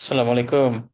Assalamualaikum.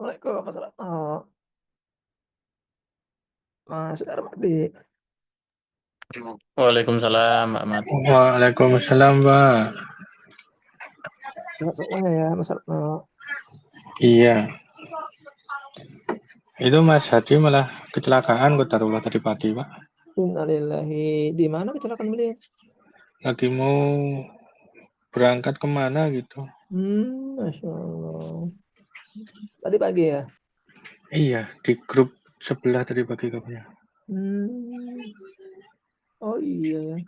Assalamualaikum Mas Retno, Mas Darmadi. Waalaikumsalam, Mbak Mat. Waalaikumsalam, Mbak. Sehat semuanya ya Mas Retno. Iya, itu Mas Hadi malah kecelakaan Kotarullah tadi pagi, Pak. Innalillahi. Di mana kecelakaan beliau? Lagi mau berangkat kemana gitu. Masya Allah. Tadi pagi ya? Iya, di grup sebelah tadi pagi kabarnya. Hmm. Oh iya ya.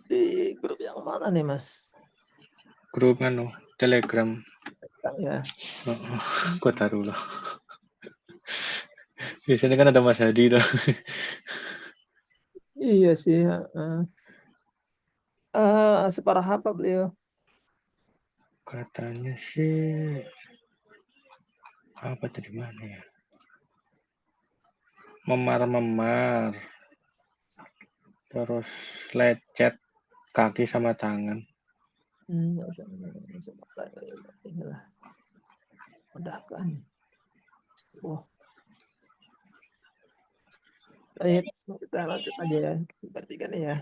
Di grup yang mana nih Mas? Grup Telegram. Ya. Kotarullah. Biasanya kan ada Mas Hadi tuh. Iya sih. Separah apa beliau? Katanya sih apa tadi mana ya? Memar-memar. Terus lecet kaki sama tangan. Masya Allah. Mudahkan. Oh, baik. Kita lanjut aja ya. Berarti kan ya.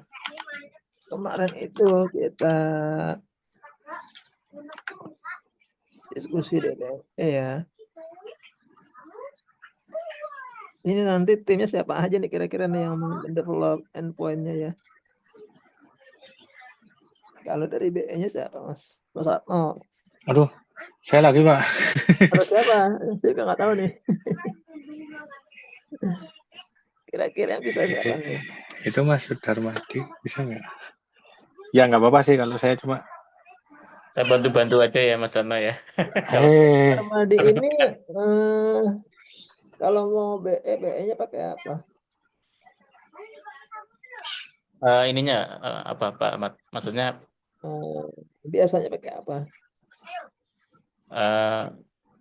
Kemarin itu kita diskusi DBE ya. Ini nanti timnya siapa aja nih kira-kira nih yang mendevelop endpoint-nya ya. Kalau dari BE-nya siapa Mas? Mas Atno. Aduh, saya lagi, Pak. Atau siapa? Saya juga nggak tahu nih. Kira-kira yang bisa siapa nih? Itu Mas Darmadi bisa nggak? Ya nggak apa-apa sih kalau saya cuma. Saya bantu-bantu aja ya, Mas Rano ya. Kalau Armadi ini kalau mau BE, BE-nya pakai apa? ininya apa Pak Mat? Maksudnya Biasanya pakai apa?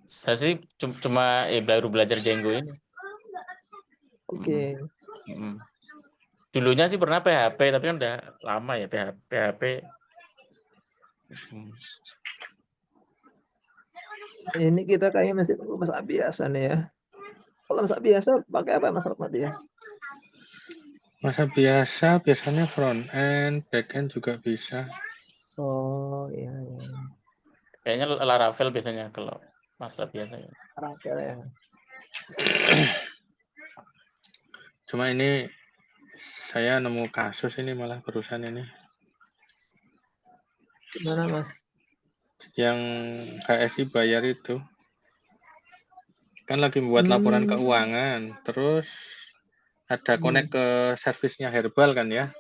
saya sih cuma baru belajar Django ini. Oke. Mm. Dulunya sih pernah PHP, tapi kan udah lama ya PHP. Ini kita kayaknya masih perlu masak biasa nih ya. Kalau masak biasa pakai apa Mas Rahmat ya? Masa biasanya front end, back end juga bisa. Oh iya, iya. Kayaknya Laravel biasanya kalau masa biasa ya. Rakel ya. Cuma ini saya nemu kasus ini malah perusahaan ini Gimana Mas? yang KSI bayar itu kan lagi membuat laporan keuangan, terus ada connect ke servisnya Herbal kan ya.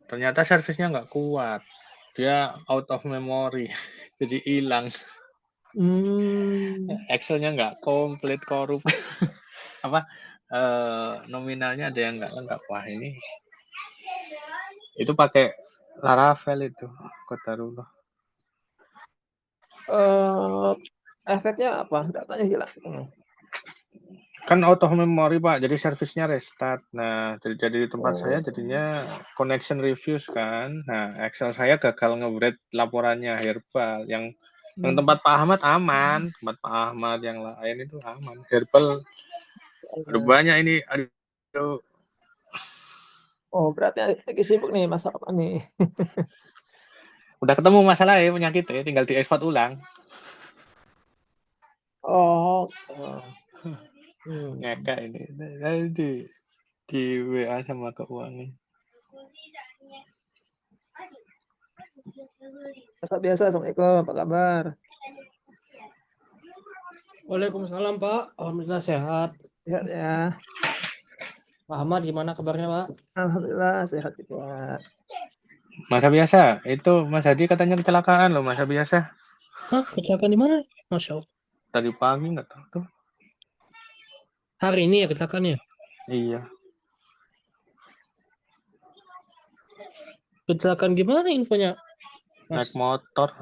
Ternyata servisnya nggak kuat, dia out of memory, jadi hilang. Excelnya nggak komplit, korup. Apa nominalnya ada yang nggak lengkap. Wah ini itu pakai Laravel itu Kotarullah. Efeknya apa? Datanya hilang gitu Mas. Kan out of memory Pak, jadi servisnya restart. Nah, jadi di tempat saya jadinya connection reviews kan. Nah, Excel saya gagal nge-read laporannya Herbal. Yang tempat Pak Ahmad aman, tempat Pak Ahmad yang lain itu aman. Herbal ada banyak ini. Aduh. Oh, berarti lagi sibuk nih Mas apa nih? Udah ketemu masalahnya penyakitnya, tinggal diekspor ulang. Oh. Ngekak ini. Di WA sama keuangan. Biasa, Assalamualaikum, apa kabar? Waalaikumsalam Pak, alhamdulillah sehat. Sehat ya? Pak Ahmad gimana kabarnya Pak? Alhamdulillah sehat juga. Masa biasa, itu Mas Hadi katanya kecelakaan loh, masa biasa. Hah, kecelakaan di mana? Masya Allah. Tadi pagi nggak tahu tuh. Hari ini ya kecelakaannya? Iya. Kecelakaan gimana infonya, Mas? Naik motor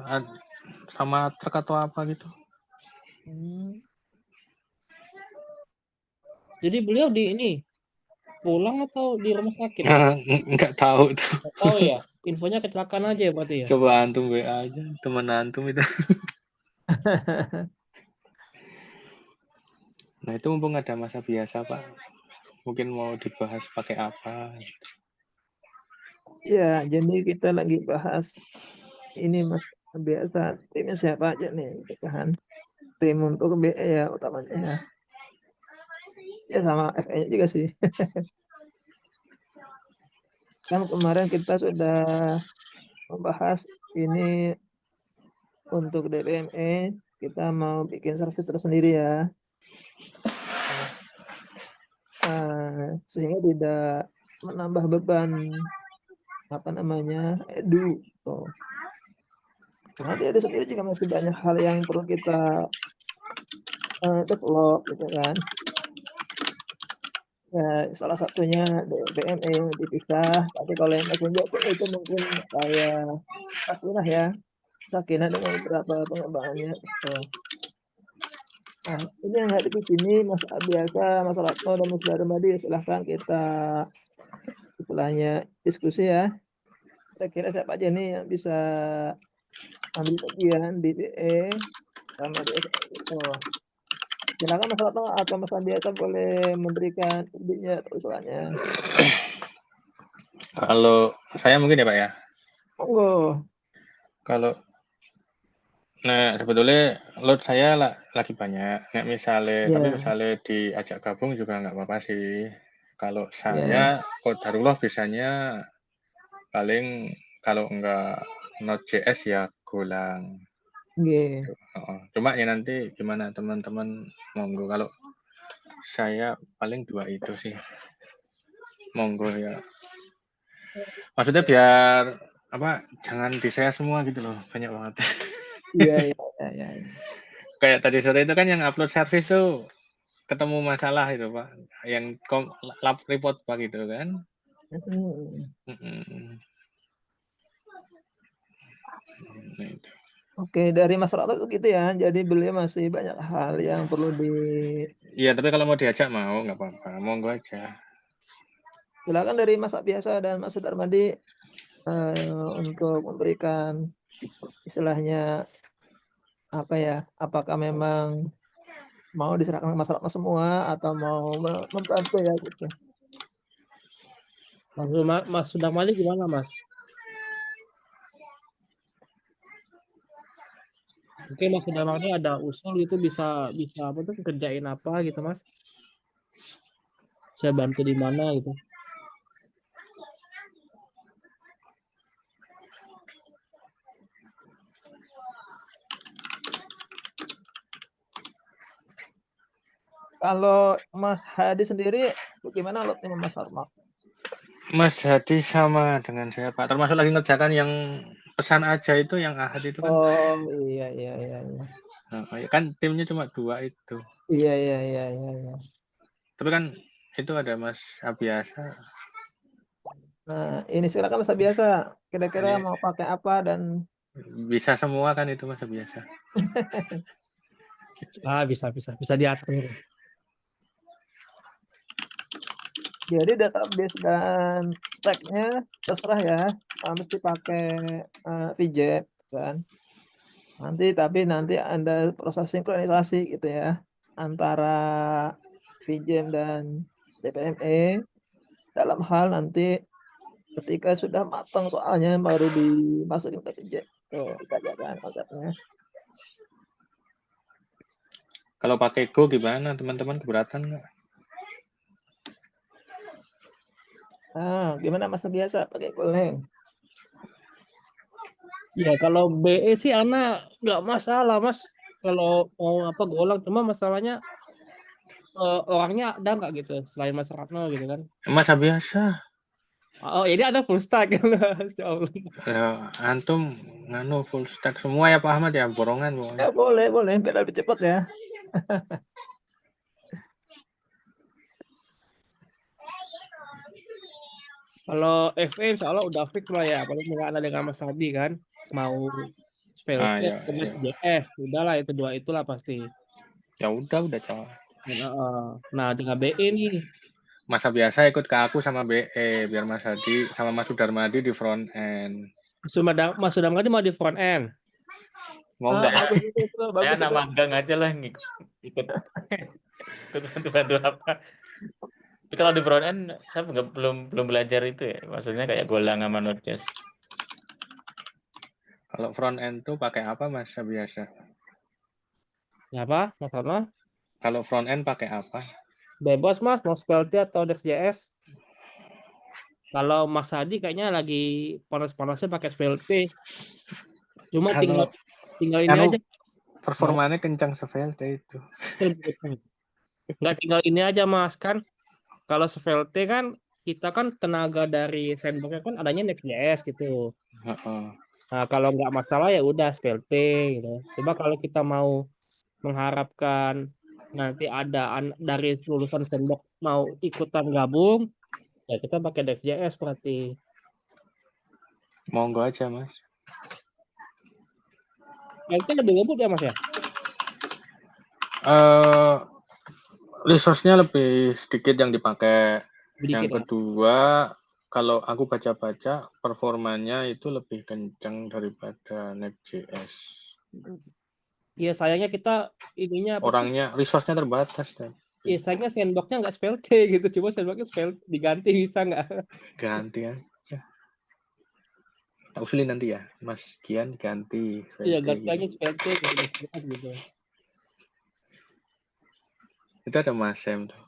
sama truk atau apa gitu. Jadi beliau di ini pulang atau di rumah sakit? Nggak tahu tuh. Nggak tahu ya. Infonya kecelakaan aja ya berarti ya. Coba antum WA aja teman antum itu. Nah itu mumpung ada masa biasa Pak, mungkin mau dibahas pakai apa? Ya, jadi kita lagi bahas ini Mas biasa timnya siapa aja nih gitu kan. Tim untuk BE ya utamanya ya. Ya sama FE juga sih. Kan kemarin kita sudah membahas ini untuk DPME kita mau bikin service tersendiri ya. Sehingga tidak menambah beban apa namanya edu. Tuh. Karena dia sendiri juga masih banyak hal yang perlu kita develop gitu kan. Ya, salah satunya BME yang dipisah, tapi kalau yang messenger itu mungkin kayak Sakinah ya, Sakinah dengan beberapa pengembangannya. Gitu. Nah, ini yang hadir di sini Mas Abiasa, Mas Ratno dan Mas Darmadi, silahkan kita istilahnya diskusi ya. Kira-kira siapa aja nih yang bisa ambil bagian di BE sama di SO. Silakan Mas Ratno atau Mas Abiasa boleh memberikan idenya atau usulannya. Kalau saya mungkin ya Pak ya. Monggo. Kalau nah sebetulnya load saya lagi banyak. Nggak misalnya, tapi Ya, misalnya diajak gabung juga nggak apa-apa sih. Kalau ya, saya Qadarullah bisanya paling kalau nggak Node.js ya Golang. Oke. Cuma ya nanti gimana teman-teman monggo. Kalau saya paling 2 itu sih. Monggo ya. Maksudnya biar apa jangan di saya semua gitu loh. Banyak banget. Iya. Kayak tadi sore itu kan yang upload service tuh ketemu masalah itu Pak. Yang lab report Pak gitu kan. Nah, itu. Oke, dari Mas Ratno itu gitu ya. Jadi beliau masih banyak hal yang perlu Iya, tapi kalau mau diajak mau nggak apa-apa. Monggo aja. silakan dari Mas Abiasa dan Mas Darmadi untuk memberikan istilahnya apa ya? Apakah memang mau diserahkan ke Mas Ratno semua atau mau membantu ya gitu. Mas Sudarmadi gimana Mas? Mungkin Mas Sudarmadi ada usul gitu bisa apa tuh kerjain apa gitu Mas? Saya bantu di mana gitu. Kalau Mas Hadi sendiri bagaimana lotnya Mas Ratno? Mas Hadi sama dengan saya Pak. Termasuk lagi ngerjakan yang pesan aja itu yang Ahad itu kan. Oh iya. Nah, kan timnya cuma 2 itu. Iya. Tapi kan itu ada Mas Abiasa. Nah, ini silakan Mas Abiasa. Kira-kira Ini mau pakai apa dan bisa semua kan itu Mas Abiasa. Bisa diatur. jadi database dan stack-nya terserah ya. Mesti pakai VJet kan. Tapi nanti ada proses sinkronisasi gitu ya antara VJM dan DPME dalam hal nanti ketika sudah matang soalnya baru dimasukin ke VJet. Tuh, kita jalan konsepnya. Kalau pakai Go gimana teman-teman keberatan nggak? Gimana Mas biasa pakai Golang? Ya kalau BE sih Ana nggak masalah Mas. Kalau mau apa Golang cuma masalahnya orangnya ada nggak gitu selain Mas Ratno gitu kan? Mas Abiasa. Oh jadi ada full stack kan Mas. Ya, antum nganu full stack semua ya Pak Ahmad ya, borongan Ya pokoknya. boleh biar lebih cepat ya. Kalau FE insya Allah udah fix lah ya, apalagi nggak ada dengan Mas Hadi kan, mau Spellcheck, Ya. Next.js, udahlah itu 2 itulah pasti. Ya udah Cak. Nah dengan BE nih, masa biasa ikut ke aku sama BE biar Mas Hadi sama Mas Sudarmadi di front end. Mas Sudarmadi mau di front end. Mau nggak? Bagus itu, Saya bagus anak itu. magang aja lah ikut bantu apa. Tapi kalau di front end saya belum belajar itu ya. Maksudnya kayak Golang sama Node.js. Kalau front end tuh pakai apa Mas biasa? Apa? Masalah? Kalau front end pakai apa? Bebas Mas, mau Svelte atau Next.js. Kalau Mas Hadi kayaknya lagi panas-panasnya pakai Svelte. Cuma Kalau tinggal ini anu aja. performanya kencang Svelte itu. Nggak tinggal ini aja Mas kan. Kalau Svelte kan kita kan tenaga dari sandbox kan adanya Next.js gitu. Heeh. Nah, kalau nggak masalah ya udah Svelte gitu. Coba kalau kita mau mengharapkan nanti ada dari lulusan sandbox mau ikutan gabung, ya kita pakai Next.js berarti. Monggo aja Mas. Svelte lebih ngebut ya Mas ya? Resource-nya lebih sedikit yang dipakai. Yang Sedikit ya? kedua, kalau aku baca-baca, performanya itu lebih kencang daripada Next.js. Iya sayangnya kita ininya apa sih? Orangnya, resource-nya terbatas. Dan Iya sayangnya sandbox-nya nggak Svelte gitu. Coba sandbox-nya Svelte diganti bisa nggak? ganti aja. Tak usulin nanti ya, Mas Gian ganti. Iya Svelte ganti gitu. aja Svelte gitu. Itu ada Mas Sam tuh.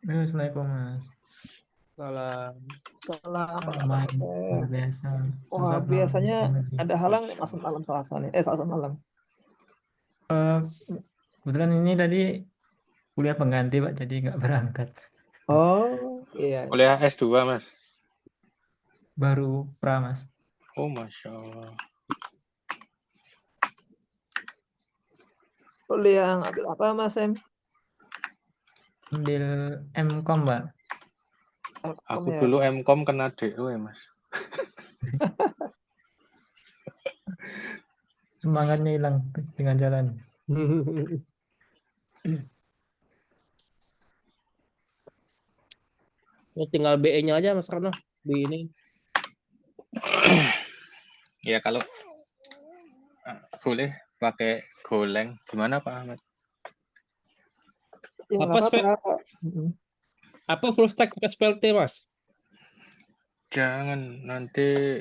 Assalamualaikum Mas. Salah. Luar biasa. Wah, Sosok biasanya lagi. ada halang nih Mas malam Selasa nih. Selasa malam. Kebetulan ini tadi kuliah pengganti Pak, jadi nggak berangkat. Oh, iya. Kuliah S2 Mas. Baru pra Mas. Oh Masya Allah. Kuliah ngambil apa Mas Em? Ambil MKom Pak. Aku Ya. dulu MKom kena DO ya Mas. Semangatnya hilang dengan jalan. Ya, tinggal BE-nya aja Mas Rano di ini. Ya kalau boleh pakai Golang, gimana Pak Ahmad? Ya, Apa nggak apa-apa. Apa full stack pakai Svelte Mas? Jangan nanti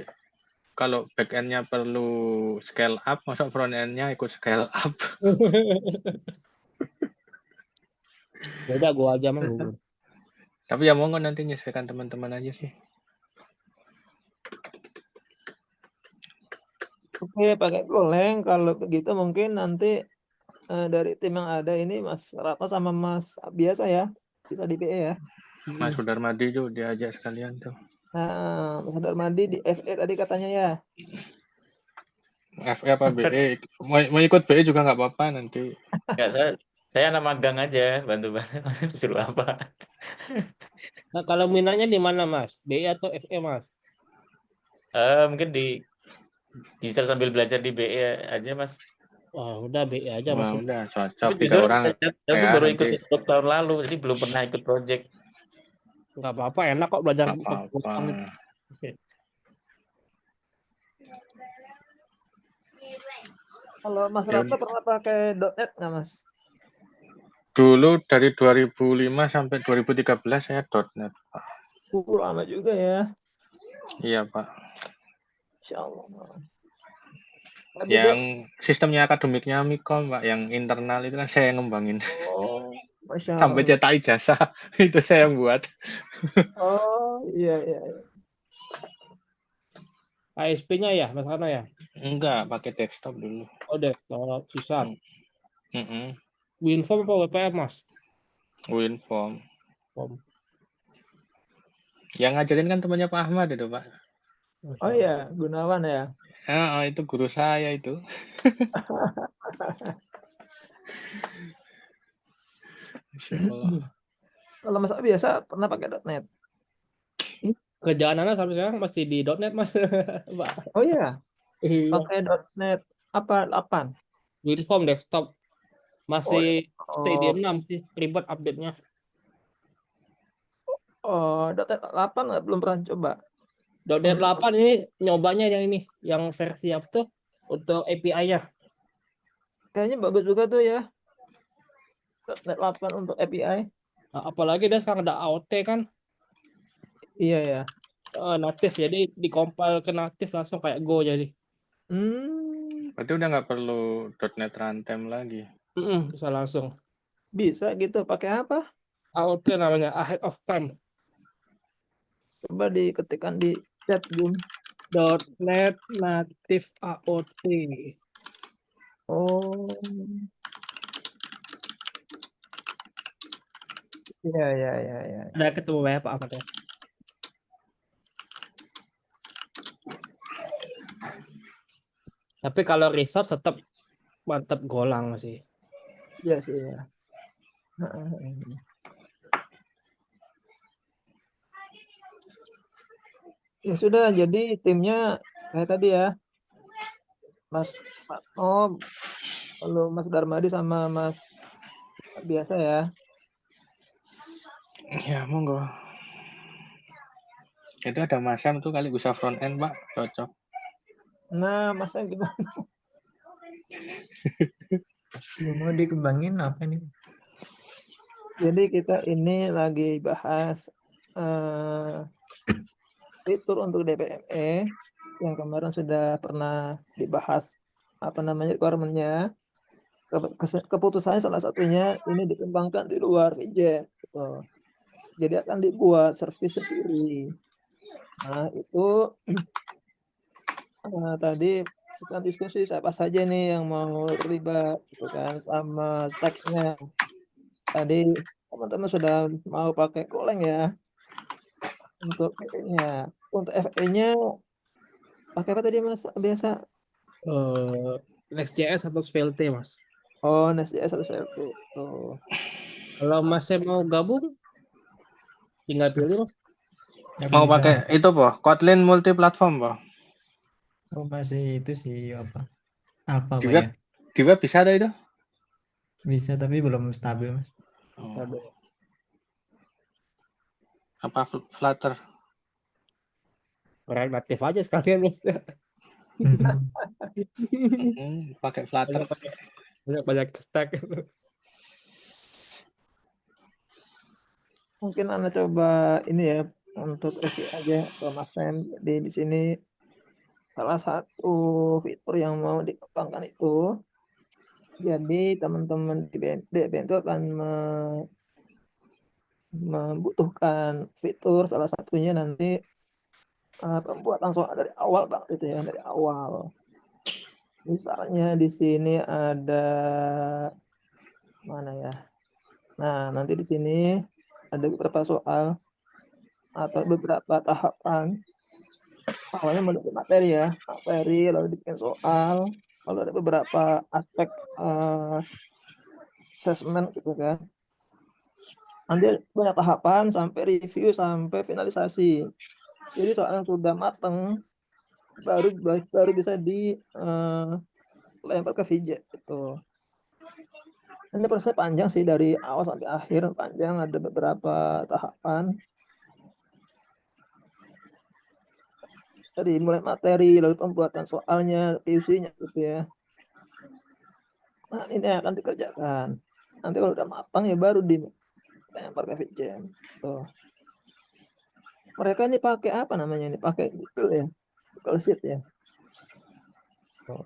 kalau back-end-nya perlu scale up, masa front-end-nya ikut scale up. Ya udah gua aja mah Google. Tapi ya monggo nanti nyesuaikan teman-teman aja sih. Oke, pakai Golang. Kalau begitu mungkin nanti dari tim yang ada ini Mas Ratno sama Mas biasa ya. Bisa di PE ya. Mas Sudarmadi tuh diajak sekalian tuh. Nah, Mas Darmadi di FE tadi katanya ya. FE apa BE? Mau ikut BE juga nggak apa-apa nanti. Enggak, saya anak magang aja, bantu-bantu. Disuruh apa? Nah, kalau minatnya di mana Mas? BE atau FE Mas? Mungkin bisa sambil belajar di BE aja Mas. Wah, udah BE aja Mas. Wah, udah cocok Tapi 3 jujur orang. saya tuh Ya, baru nanti. ikut tahun lalu, jadi belum pernah ikut project. Nggak apa-apa, enak kok belajar. Nggak apa-apa. Kalau Mas Ratno pernah pakai .NET nggak Mas? Dulu dari 2005 sampai 2013 saya .NET Pak. Lama juga ya. Iya Pak. Insya Allah. Yang sistemnya akademiknya Mikom Pak, yang internal itu kan saya yang ngembangin. Oh, Masya Allah. Sampai cetak ijazah itu saya yang buat. Oh, iya. ASP-nya ya, Mas Rano ya? Enggak, pakai desktop dulu. Oh, desktop, susah. WinForm apa WPM, Mas? WinForm. Yang ngajarin kan temannya Pak Ahmad itu, Pak. Oh iya, Gunawan ya. Oh, itu guru saya itu. Kalau Mas biasa pernah pakai .NET? Kerjaan Anda sampai sekarang masih di .NET, Mas. Oh iya, Iya. pakai .NET apa 8? WinForm desktop. Masih stay di Oh, 6 sih, ribet update-nya. .NET 8 nggak belum pernah coba. .NET 8 ini nyobanya yang ini, yang versi apa tuh untuk API-nya. Kayaknya bagus juga tuh ya. .NET 8 untuk API. Nah, apalagi dia sekarang ada AOT kan, Iya ya. native, jadi dikompil ke native langsung kayak Go jadi. Berarti udah nggak perlu .NET Runtime lagi. Bisa langsung. Bisa gitu. Pakai apa? AOT namanya, ahead of time. Coba diketikkan di chat Zoom. .NET native AOT. Oh, ya. Ada ketemu banyak Pak Ahmad ya. Tapi kalau resource tetap mantap Golang sih. Iya sih ya. Heeh. Ya sudah, jadi timnya kayak tadi ya, Mas Om, lalu Mas Darmadi sama Mas biasa ya. Ya, monggo. Itu ada Mas Sam tuh kali bisa front end, Pak. Cocok. Nah, Masnya gimana? Yang mau dikembangin apa nih? Jadi kita ini lagi bahas fitur untuk DPME yang kemarin sudah pernah dibahas apa namanya requirement-nya. Keputusannya salah satunya ini dikembangkan di luar VJet gitu. Jadi akan dibuat service sendiri. Nah, itu tadi kita diskusi siapa saja nih yang mau terlibat gitu kan sama stack-nya. Tadi teman-teman sudah mau pakai Golang ya untuk FE-nya. Untuk FE-nya pakai apa tadi Mas? Biasa. Next.js atau Svelte Mas. Oh, Nest.js atau Svelte. Tuh. Kalau Masnya mau gabung, tinggal pilih Mas. Nggak Mau bisa. pakai itu, Pak? Kotlin multi-platform, Pak? Oh, masih itu sih apa? Apa Di Pak web, ya? di web bisa ada itu? Bisa tapi belum stabil Mas. Oh. Apa Flutter? Relatif aja sekalian Mas. Pakai Flutter. Banyak stack. Mungkin Anda coba ini ya untuk review aja ke Mas Sam di sini salah satu fitur yang mau dikembangkan itu. Jadi teman-teman di DBN itu akan membutuhkan fitur salah satunya nanti pembuatan soal dari awal Bang itu ya dari awal. Misalnya di sini ada mana ya? Nah, nanti di sini ada beberapa soal atau beberapa tahapan. Awalnya menulis materi ya, materi lalu dibikin soal, lalu ada beberapa aspek assessment gitu kan. Nanti banyak tahapan sampai review sampai finalisasi. Jadi soal yang sudah mateng baru bisa dilempar ke VJ gitu. Ini prosesnya panjang sih dari awal sampai akhir panjang, ada beberapa tahapan. Dari mulai materi lalu pembuatan soalnya, PUC-nya gitu ya. Nah, ini akan dikerjakan. Nanti kalau udah matang ya baru dilempar ke VJ. Tuh. Mereka ini pakai apa namanya ini? Pakai Google ya, Google Sheet ya. Tuh.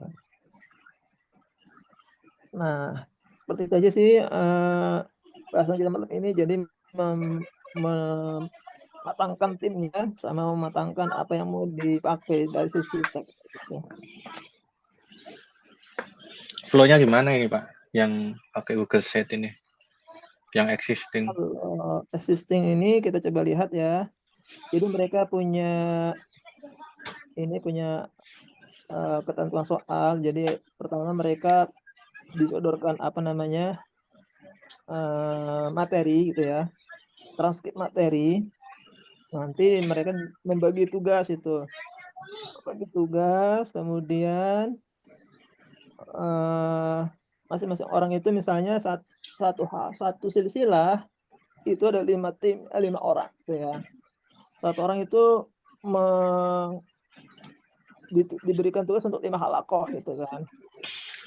Nah, seperti itu aja sih bahasan kita malam ini. Jadi mematangkan timnya sama mematangkan apa yang mau dipakai dari sisi stack. Gitu. Flow-nya gimana ini, Pak? Yang pakai Google Sheet ini? Yang existing. Kalau existing ini kita coba lihat ya. Jadi mereka punya ketentuan soal. Jadi pertama mereka disodorkan apa namanya materi gitu ya, transkrip materi. Nanti mereka membagi tugas itu, kemudian masing-masing orang itu misalnya satu silsilah itu ada 5 tim, 5 orang gitu ya. Satu orang itu diberikan tugas untuk 5 halaqah gitu kan.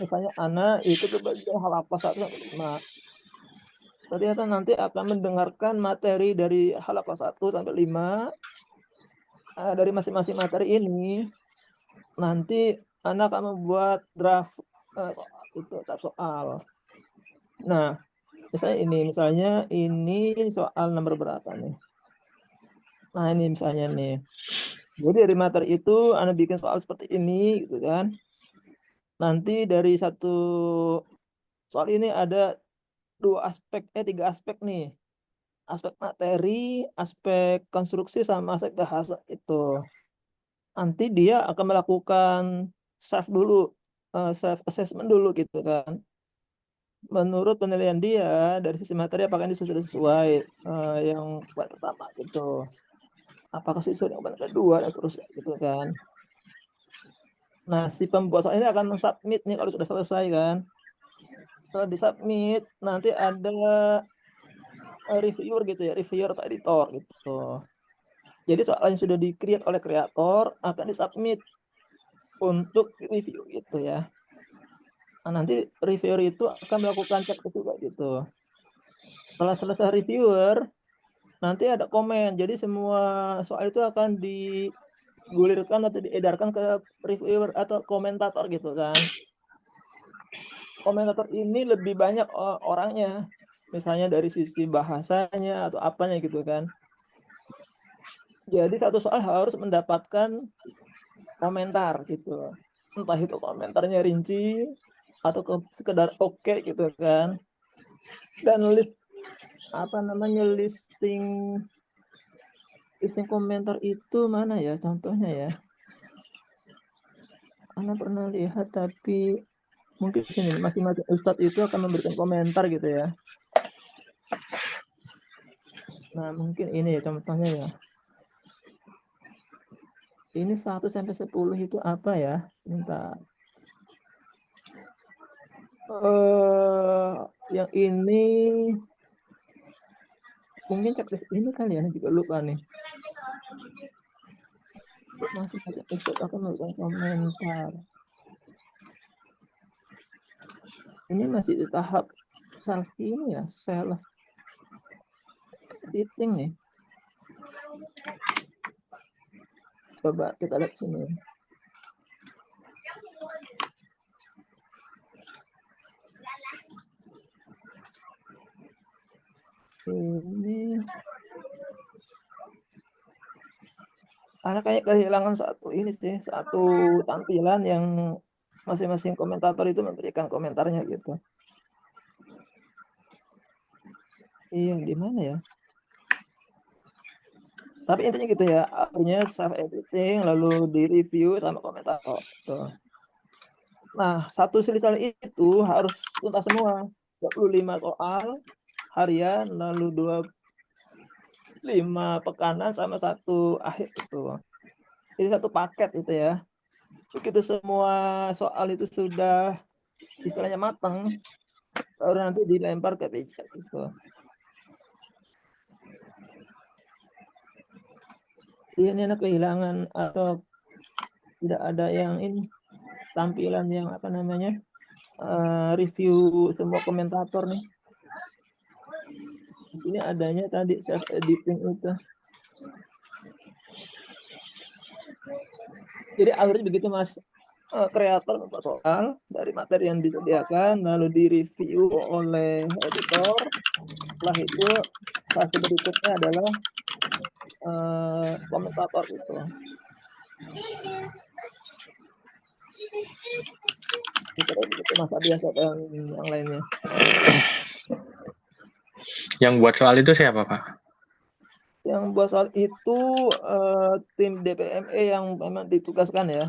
Misalnya ana ikut bagian halaqah 1 sampai 5. Ternyata nanti akan mendengarkan materi dari halaqah 1 sampai 5 dari masing-masing materi ini. Nanti ana akan membuat draft draft soal. Nah, misalnya ini soal nomor berapa nih? Nah, ini misalnya nih. Jadi dari materi itu ana bikin soal seperti ini gitu kan. Nanti dari satu soal ini ada 3 aspek nih. Aspek materi, aspek konstruksi, sama aspek bahasa itu. Nanti dia akan melakukan self assessment dulu gitu kan. Menurut penilaian dia dari sisi materi apakah ini sudah sesuai yang pertama gitu. Apakah sesuai yang kedua dan seterusnya gitu kan. Nah, si pembuat soal ini akan men-submit nih kalau sudah selesai kan. Setelah di-submit nanti ada reviewer gitu ya, reviewer atau editor gitu. Jadi soal yang sudah di-create oleh kreator akan di-submit untuk review gitu ya. Nah, nanti reviewer itu akan melakukan cek juga gitu. Setelah selesai reviewer, nanti ada komen. Jadi semua soal itu akan digulirkan atau diedarkan ke reviewer atau komentator gitu kan. Komentator ini lebih banyak orangnya. Misalnya dari sisi bahasanya atau apanya gitu kan. Jadi satu soal harus mendapatkan komentar gitu. Entah itu komentarnya rinci atau sekedar oke gitu kan. Dan listing komentar itu mana ya contohnya ya? Ana pernah lihat tapi mungkin di sini masing-masing ustadz itu akan memberikan komentar gitu ya. Nah, mungkin ini ya contohnya ya. Ini 1 sampai 10 itu apa ya? Bentar. Yang ini mungkin checklist ini kali ya, juga lupa nih. Masing-masing ustadz akan memberikan komentar. Ini masih di tahap self editing nih. Coba kita lihat sini. Ini Ana kayak kehilangan satu tampilan yang masing-masing komentator itu memberikan komentarnya gitu. Iya, di mana ya? Tapi intinya gitu ya, artinya self editing lalu di-review sama komentator gitu. Nah, satu silsilah itu harus tuntas semua. 25 soal harian lalu 25 pekanan sama 1 akhir itu. Jadi satu paket itu ya. Begitu semua soal itu sudah istilahnya matang, baru nanti dilempar ke PJ gitu. Ini anak kehilangan atau tidak ada yang ini tampilan yang review semua komentator nih. Di sini adanya tadi self editing itu. Jadi akhirnya begitu Mas kreator membuat soal dari materi yang disediakan lalu direview oleh editor. Setelah itu fase berikutnya adalah komentator itu. Itu masa biasa dan yang lainnya. Yang buat soal itu siapa, Pak? Yang buat soal itu tim DPME yang memang ditugaskan ya.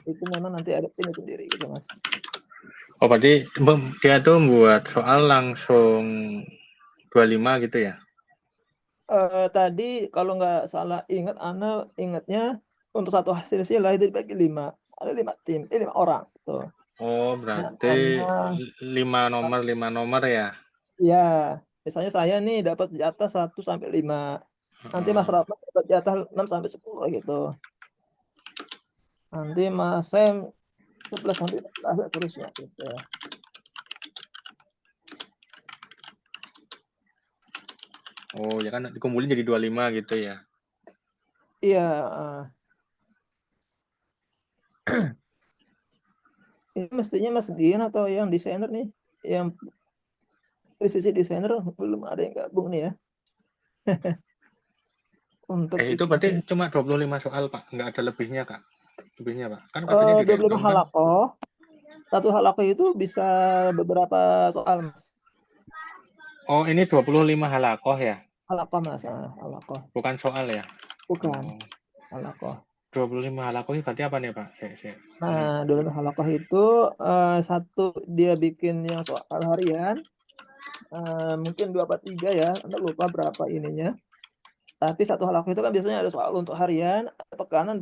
Itu memang nanti ada tim sendiri gitu Mas. Oh, berarti dia tuh buat soal langsung 25 gitu ya? Tadi kalau nggak salah ingatnya untuk satu hasil silsilah itu dibagi 5. Ada 5 tim, 5 orang gitu. Oh, Nah, berarti 5 nomor ya? ya, misalnya saya nih dapat jatah 1 sampai 5. Nanti Mas Heeh. Rahmat dapat jatah 6 sampai 10 gitu. Nanti Mas Sam 11 sampai 14 dan seterusnya gitu. Oh, ya kan dikumpulin jadi 25 gitu ya. Iya, ini mestinya Mas Gian atau yang desainer nih, yang sisi desainer belum ada yang gabung nih ya. Untuk Itu berarti cuma 25 soal, Pak. Nggak ada lebihnya, Kak? Lebihnya, Pak. Kan katanya di 25 random kan. halakoh. Satu halakoh itu bisa beberapa soal, Mas. Oh, ini 25 halakoh ya? Halakoh, Mas. Halakoh. Bukan soal ya? Bukan. Oh, Halakoh. 25 halakoh ini berarti apa nih, Pak? Nah, 25 halakoh itu satu dia bikin yang soal harian, mungkin 2 apa 3 ya, Anda lupa berapa ininya. Tapi satu halakoh itu kan biasanya ada soal untuk harian, pekanan,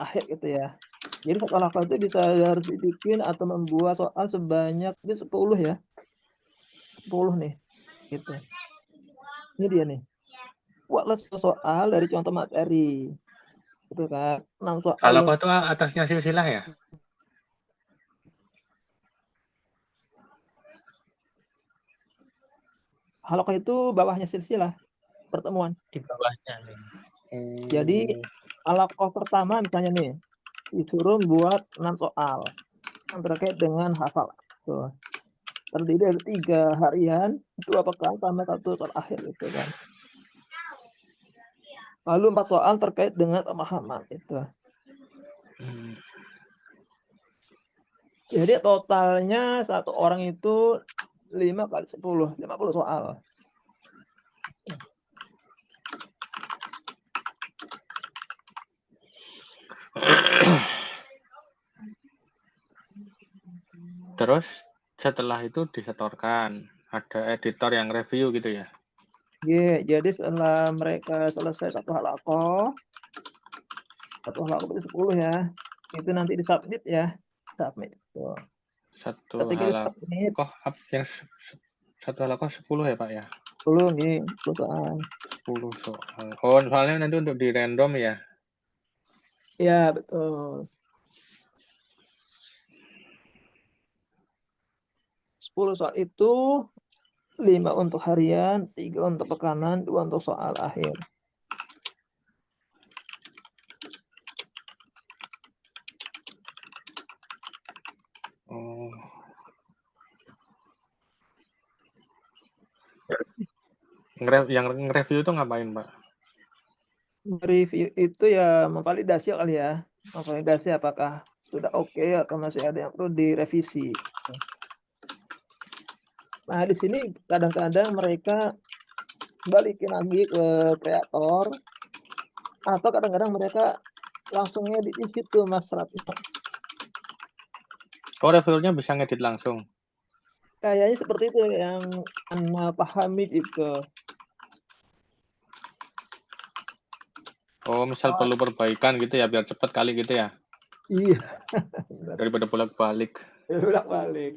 akhir gitu ya. Jadi satu halakoh itu bisa harus dibikin atau membuat soal sebanyak 10 ya. 10 nih, gitu. Ini dia nih. Buatlah soal dari contoh materi. Gitu kan. 6 soal Halakoh itu atasnya silsilah ya? halakoh itu bawahnya silsilah pertemuan. Di bawahnya. Jadi halakoh pertama misalnya nih disuruh buat 6 soal yang terkait dengan hafalan. Tuh. Terdiri dari 3 harian, 2 pekan sama 1 soal akhir gitu kan. Lalu 4 soal terkait dengan pemahaman itu. Jadi totalnya satu orang itu 5 kali 10, 50 soal. Terus setelah itu disetorkan. Ada editor yang review gitu ya? Jadi setelah mereka selesai satu halakoh itu 10 ya. Itu nanti disubmit ya. Submit. Tuh. Satu Ketika disubmit, halakoh yang satu halakoh 10 ya, Pak ya? 10 nih, 10 soal. 10 soal. Oh, soalnya nanti untuk di random ya? Ya, betul. 10 soal itu 5 untuk harian, 3 untuk pekanan, 2 untuk soal akhir. Oh. Yang nge-review itu ngapain, Pak? Review itu ya memvalidasi kali ya. Memvalidasi apakah sudah oke atau masih ada yang perlu direvisi. Nah, di sini kadang-kadang mereka balikin lagi ke kreator atau kadang-kadang mereka langsung ngedit di situ, Mas Ratno. Oh, reviewernya bisa ngedit langsung? Kayaknya seperti itu yang Anda pahami gitu. Oh, misal perlu perbaikan gitu ya, biar cepet kali gitu ya? Iya. Daripada bolak-balik. Bolak-balik.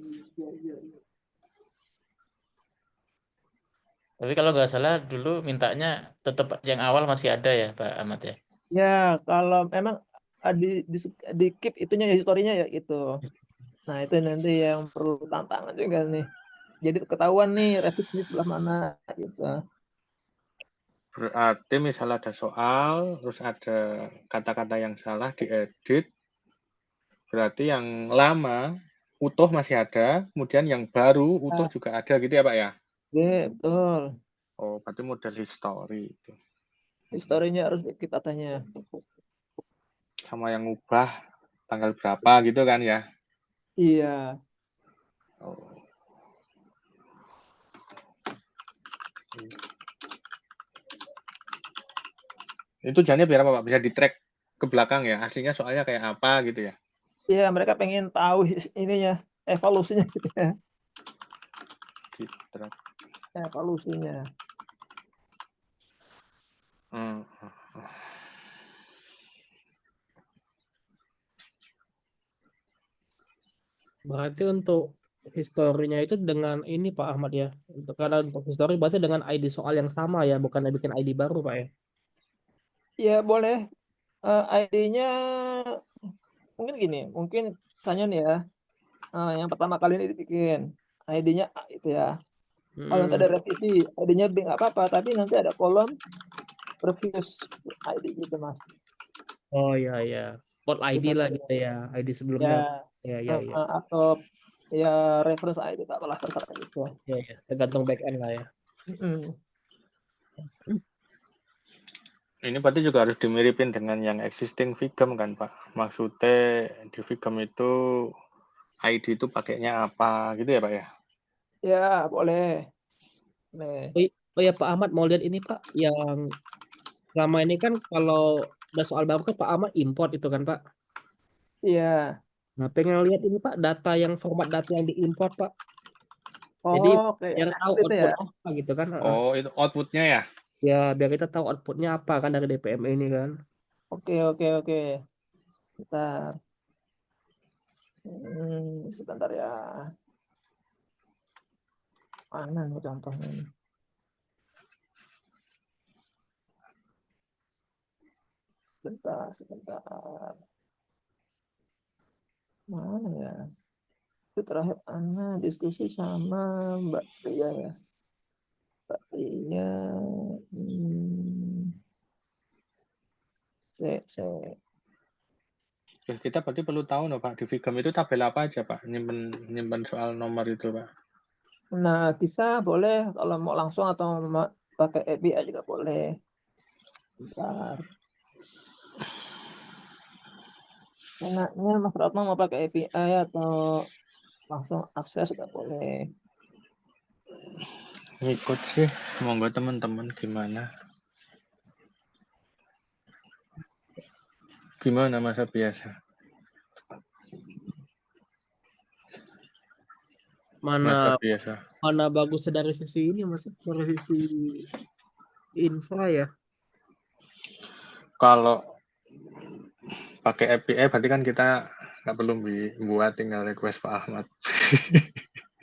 Tapi kalau nggak salah dulu mintanya tetap yang awal masih ada ya, Pak Ahmad ya? Ya, kalau memang di keep itunya ya, historinya ya gitu. Nah, itu nanti yang perlu tantangan juga nih. Jadi ketahuan nih revisi sebelah mana gitu. Berarti misal ada soal, terus ada kata-kata yang salah diedit, berarti yang lama utuh masih ada, kemudian yang baru utuh juga ada gitu ya, Pak ya? Iya, betul. Oh, berarti model history itu. Historinya harus kita tanya. Sama yang ubah tanggal berapa gitu kan ya? Iya. Oh. Itu tujuannya biar apa, Pak? Bisa di-track ke belakang ya, aslinya soalnya kayak apa gitu ya? Iya, mereka pengen tahu ininya, evolusinya gitu ya. Di-track. Evolusinya. Berarti untuk historinya itu dengan ini Pak Ahmad ya. Karena untuk histori berarti dengan ID soal yang sama ya, bukan bikin ID baru Pak ya. Ya boleh. ID-nya mungkin gini, mungkin misalnya nih ya, yang pertama kali ini dibikin ID-nya A itu ya. Kalau nanti ada revisi, ID-nya B nggak apa-apa, tapi nanti ada kolom previous ID gitu Mas. Oh iya iya. Port ID Gitu. lah gitu ya. ID sebelumnya. Ya, Ya ya ya. atau ya reference ID tak apalah terserah gitu. Ya ya. Tergantung back end lah ya. Mm. Ini berarti juga harus dimiripin dengan yang existing Vigem kan Pak? Maksudnya di Vigem itu ID itu pakainya apa gitu ya Pak ya? Ya boleh. Boleh. Oh ya Pak Ahmad mau lihat ini Pak yang selama ini kan kalau ada soal baru kan Pak Ahmad import itu kan Pak. Iya. Nah pengen lihat ini Pak data yang format data yang diimport Pak. Jadi Oh, kayak biar tahu itu ya. output apa gitu kan. Oh, itu outputnya ya? Ya biar kita tahu outputnya apa kan dari DPM ini kan. Oke, oke, oke. Bentar. Sebentar ya. Mana nih contohnya nih? Sebentar, sebentar. Mana ya? Itu terakhir Ana diskusi sama Mbak Ria ya. Mbak Ria. Saya. Kita berarti perlu tahu no Pak, di Vigem itu tabel apa aja Pak? Nyimpen soal nomor itu Pak. Nah, bisa boleh kalau mau langsung atau mau pakai API juga boleh. Bentar. Enaknya Mas Ratno mau pakai API atau langsung akses juga boleh. Ngikut sih, monggo teman-teman gimana? Gimana masa biasa? Masa Mana biasa. mana bagusnya dari sisi ini Mas, dari sisi infra ya. Kalau pakai API berarti kan kita nggak perlu buat, tinggal request Pak Ahmad.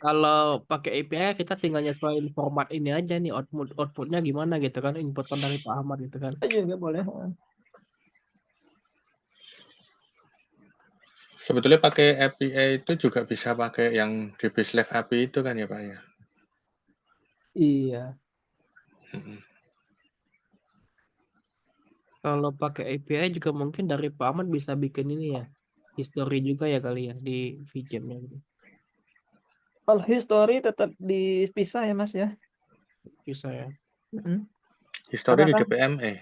Kalau pakai API kita tinggal nyesuaiin format ini aja nih outputnya gimana gitu kan inputan dari Pak Ahmad gitu kan. Aja juga boleh. Sebetulnya pakai API itu juga bisa pakai yang DB Slack API itu kan ya Pak ya? Iya. Kalau pakai API juga mungkin dari Pak Ahmad bisa bikin ini ya. History juga ya kali ya di VGem-nya gitu. Kalau history tetap dipisah ya Mas ya. Bisa ya. Histori Karena di kan DPME.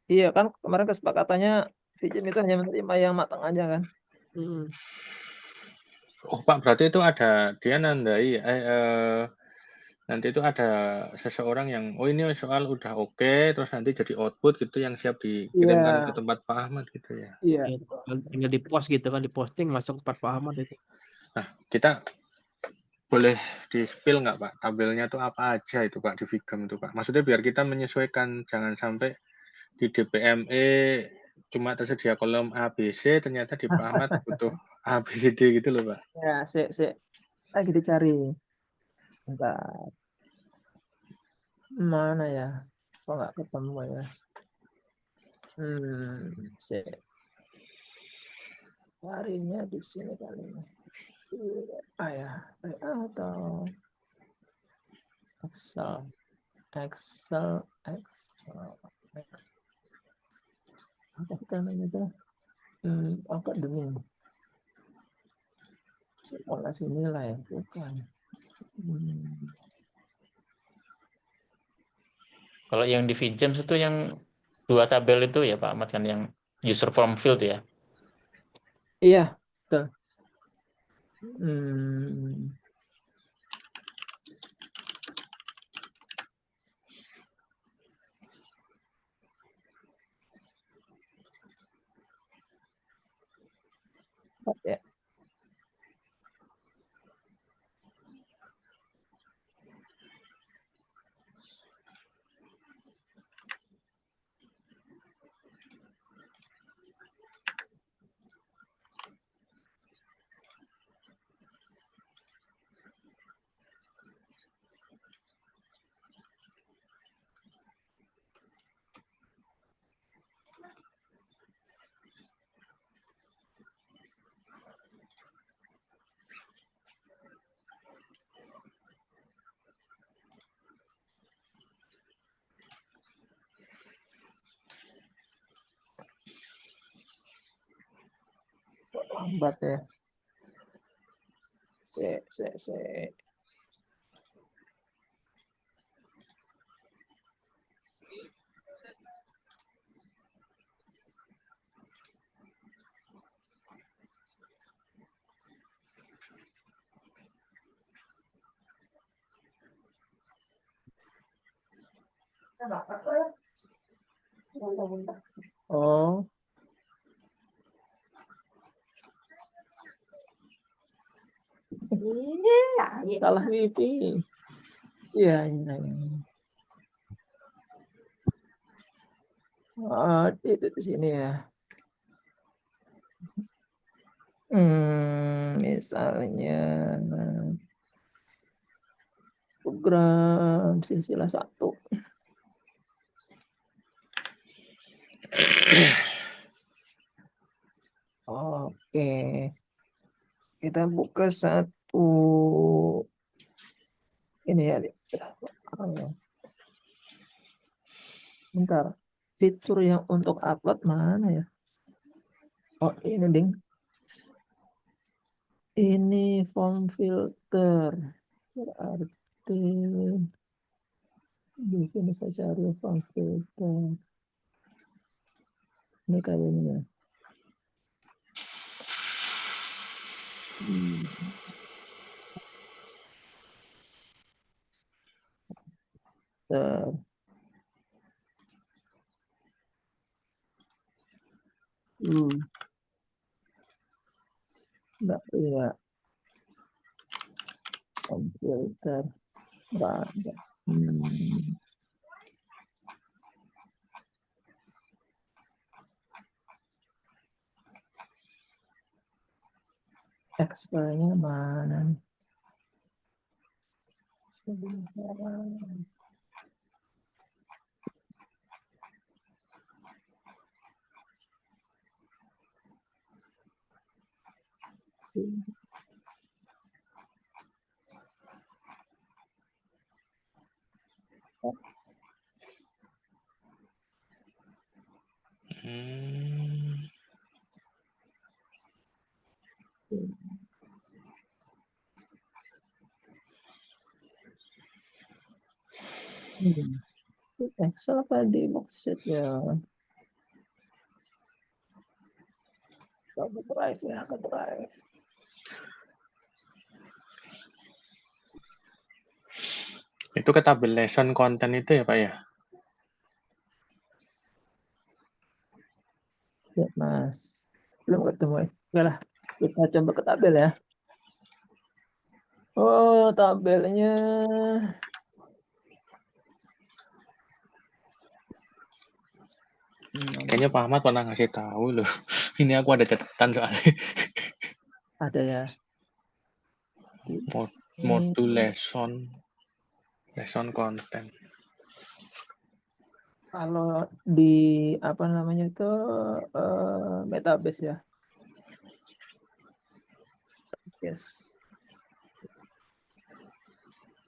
iya kan kemarin kesepakatannya VJM itu hanya menerima yang matang aja kan. Mm. Oh Pak, berarti itu ada dia nandai nanti itu ada seseorang yang oh ini soal udah oke, terus nanti jadi output gitu yang siap dikirimkan ke Iya. tempat Pak Ahmad gitu ya. Iya. Ya, tinggal di post gitu kan, di posting masuk tempat Pak Ahmad itu. Nah, kita boleh di-spill nggak Pak? Tabelnya tuh apa aja itu Pak di Vigem itu Pak? Maksudnya biar kita menyesuaikan, jangan sampai di DPME cuma tersedia kolom A, B, C, ternyata di Pak Ahmad butuh A, B, C, D gitu loh Pak. Ya, lagi dicari. Sebentar. Mana ya? Kok nggak ketemu ya? Sik. Carinya di sini kali ini. Ya, atau Excel. Apa kita namanya itu? Akademi. Simulasi nilai, bukan. Kalau yang di VGems itu yang 2 tabel itu ya Pak Ahmad kan yang user form field ya. Iya, betul. Hmm, ya. lambat ya. C. Oh, salah wifi. Iya. Oh, itu di sini ya. Misalnya program silsilah 1. Oke. Kita buka satu ini ya. Bentar. Fitur yang untuk upload mana ya? Oh, ini ding. Ini form filter. Berarti di sini saya cari form filter. Ini kayaknya. Enggak, iya. Form filter. Enggak ada. Ekstranya mana nih? Excel apa di Worksheet ya? Coba drive ya, ke drive. Itu ke tabel lesson konten itu ya Pak ya? Ya, Mas. Belum ketemu ya. Oke lah, kita coba ke tabel ya. Oh, tabelnya. Kayaknya Pak Ahmad pernah ngasih tahu loh. Ini aku ada catatan soalnya. Ada ya. Modul lesson konten. Kalau di apa namanya itu Metabase ya. Yes.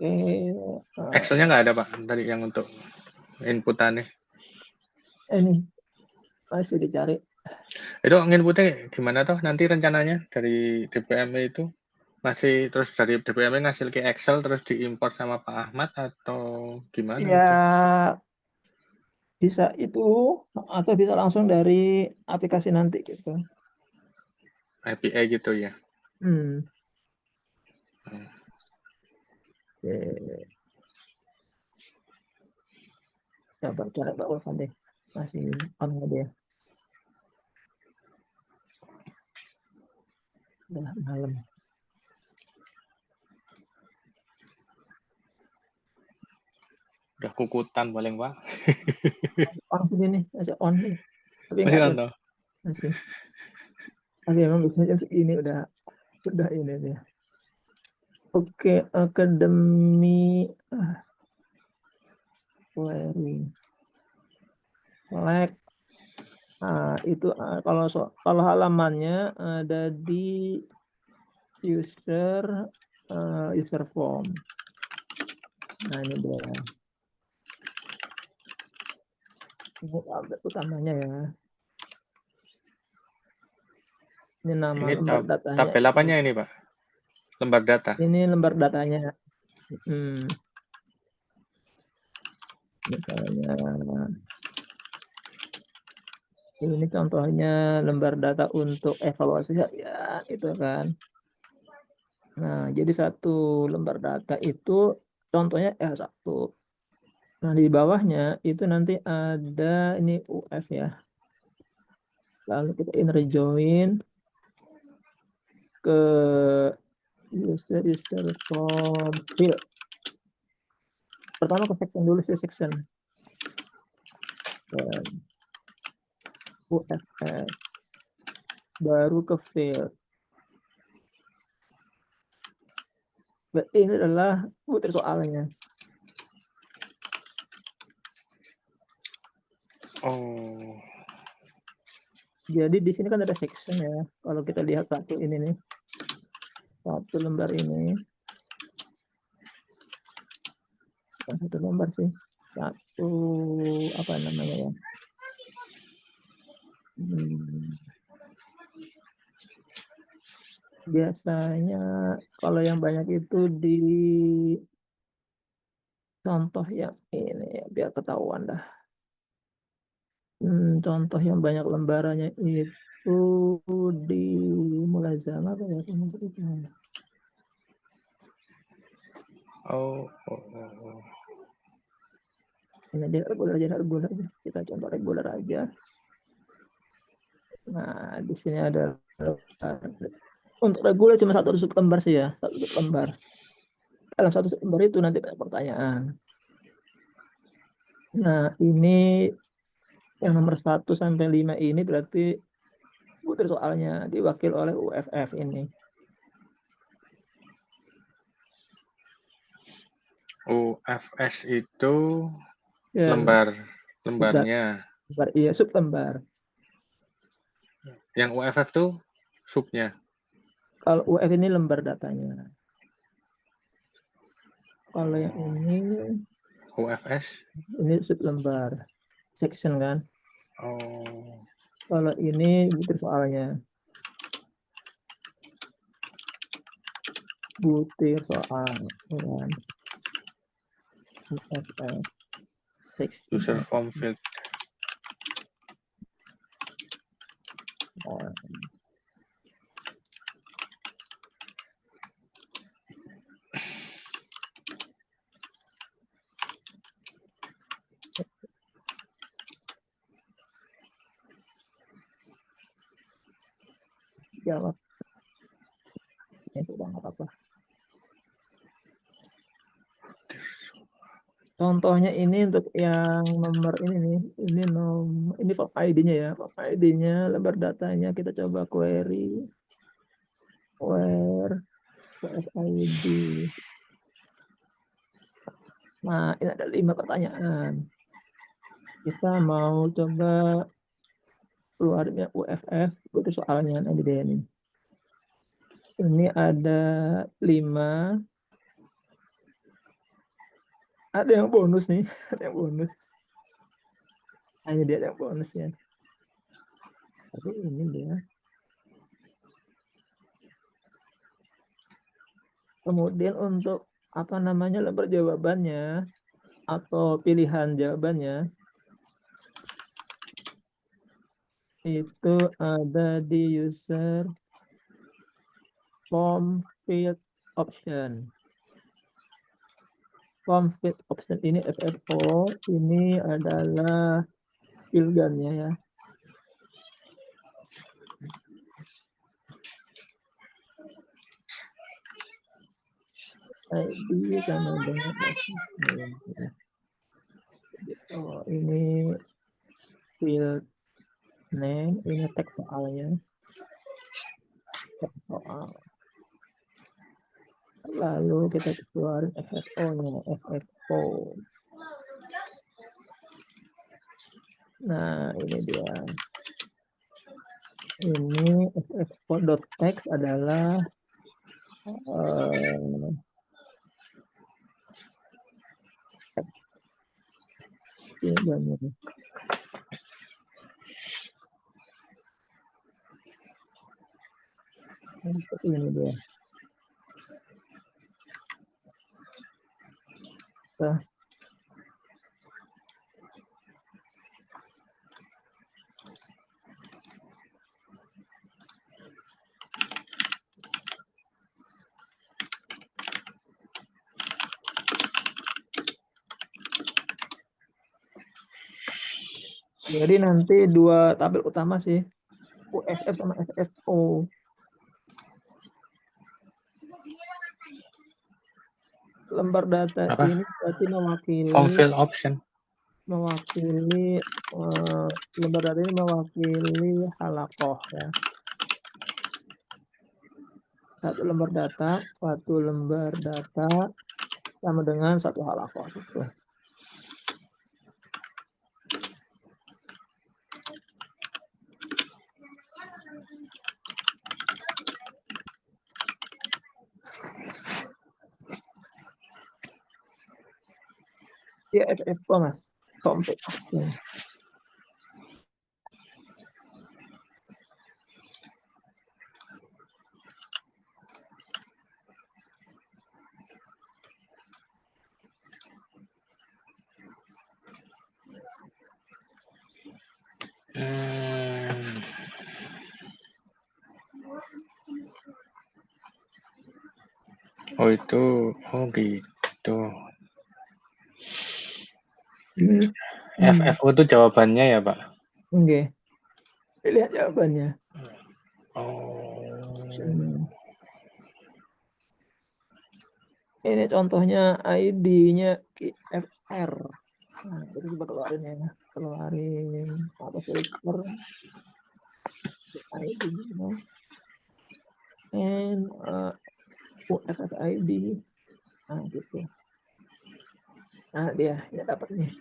Oke. Excelnya nggak ada Pak tadi yang untuk inputannya. Ini masih dicari. Itu inputnya gimana toh nanti rencananya dari DPM itu? Masih terus dari DPM ngasih ke Excel terus diimport sama Pak Ahmad atau gimana Ya, itu? bisa itu atau bisa langsung dari aplikasi nanti gitu. API gitu ya. Oke. Coba cari Pak Ulfan deh. Masih on nggak dia? Udah malam. Udah kukutan paling Pak. On sini nih, masih on nih. Tapi Masih nggak on tahu toh? masih. Tapi emang biasanya jam segini udah ini dia. Oke, akademi query. Select. Nah, itu kalau halamannya ada di user form. Nah, ini dia. Ini update utamanya ya. Ini nama Ini lembar datanya. tabel apanya ini, Pak? Lembar data. Ini lembar datanya. Misalnya ini contohnya lembar data untuk evaluasi harian itu kan. Nah, jadi satu lembar data itu contohnya L1. Nah, di bawahnya itu nanti ada ini UF ya. Lalu kita inner join ke user from field. Pertama ke section dulu sih, section. Dan UFF. Baru ke field. Berarti ini adalah butir soalnya. Oh. Jadi di sini kan ada section ya. Kalau kita lihat satu ini nih. Satu lembar ini. Bukan satu lembar sih. Satu apa namanya ya? Biasanya kalau yang banyak itu di contoh yang ini ya, biar ketahuan dah. Contoh yang banyak lembarannya itu di mulazamah apa ya? Oh. Ini dia regular aja. Kita contoh regular aja. Nah, di sini ada untuk regular cuma satu sublembar sih ya, satu sublembar. Dalam satu sublembar itu nanti banyak pertanyaan. Nah, ini yang nomor 1 sampai 5 ini berarti butir soalnya diwakil oleh UFF ini. UFS itu Ya, lembarnya. Iya, sublembar. Yang UFF tuh subnya. Kalau UF ini lembar datanya. Kalau yang ini UFS ini sublembar section kan. Oh. Kalau ini butir soalnya. Butir soal kan. UFF section. User form field. Jawab. Ya sudah nggak apa-apa. Contohnya ini untuk yang nomor ini nih, ini form ID-nya ya, form ID-nya, lembar datanya kita coba query, where ID. Nah, ini ada 5 pertanyaan. Kita mau coba keluarnya UFF, itu soalnya nanti deh ini. Ini ada 5. Ada yang bonus nih, ada yang bonus. Hanya dia ada yang bonus ya. Tapi ini dia. Kemudian untuk apa namanya lembar jawabannya atau pilihan jawabannya itu ada di user form field option. Form field option ini FFO, ini adalah filgannya ya. ID sama dengan ini field name, ini teks soalnya. Teks soal. Lalu kita keluarin FFO-nya, FFO. Nah, ini dia. Ini FFO.text adalah ini. Seperti ini dia. Nah, jadi nanti dua tabel utama sih, UFF sama FFO. Lembar data Apa? ini berarti Form fill option. lembar data ini mewakili halakoh ya. Satu lembar data sama dengan satu halakoh gitu. Ya FFO mas, form fill option. Oh itu, oh gitu. FFO itu jawabannya ya Pak? Oke. Lihat jawabannya. Oh. Ini contohnya ID-nya QFR. Nah, kita coba keluarin ya. Keluarin apa filter ID, and UFF ID. Nah, gitu. Nah, dia dapat nih.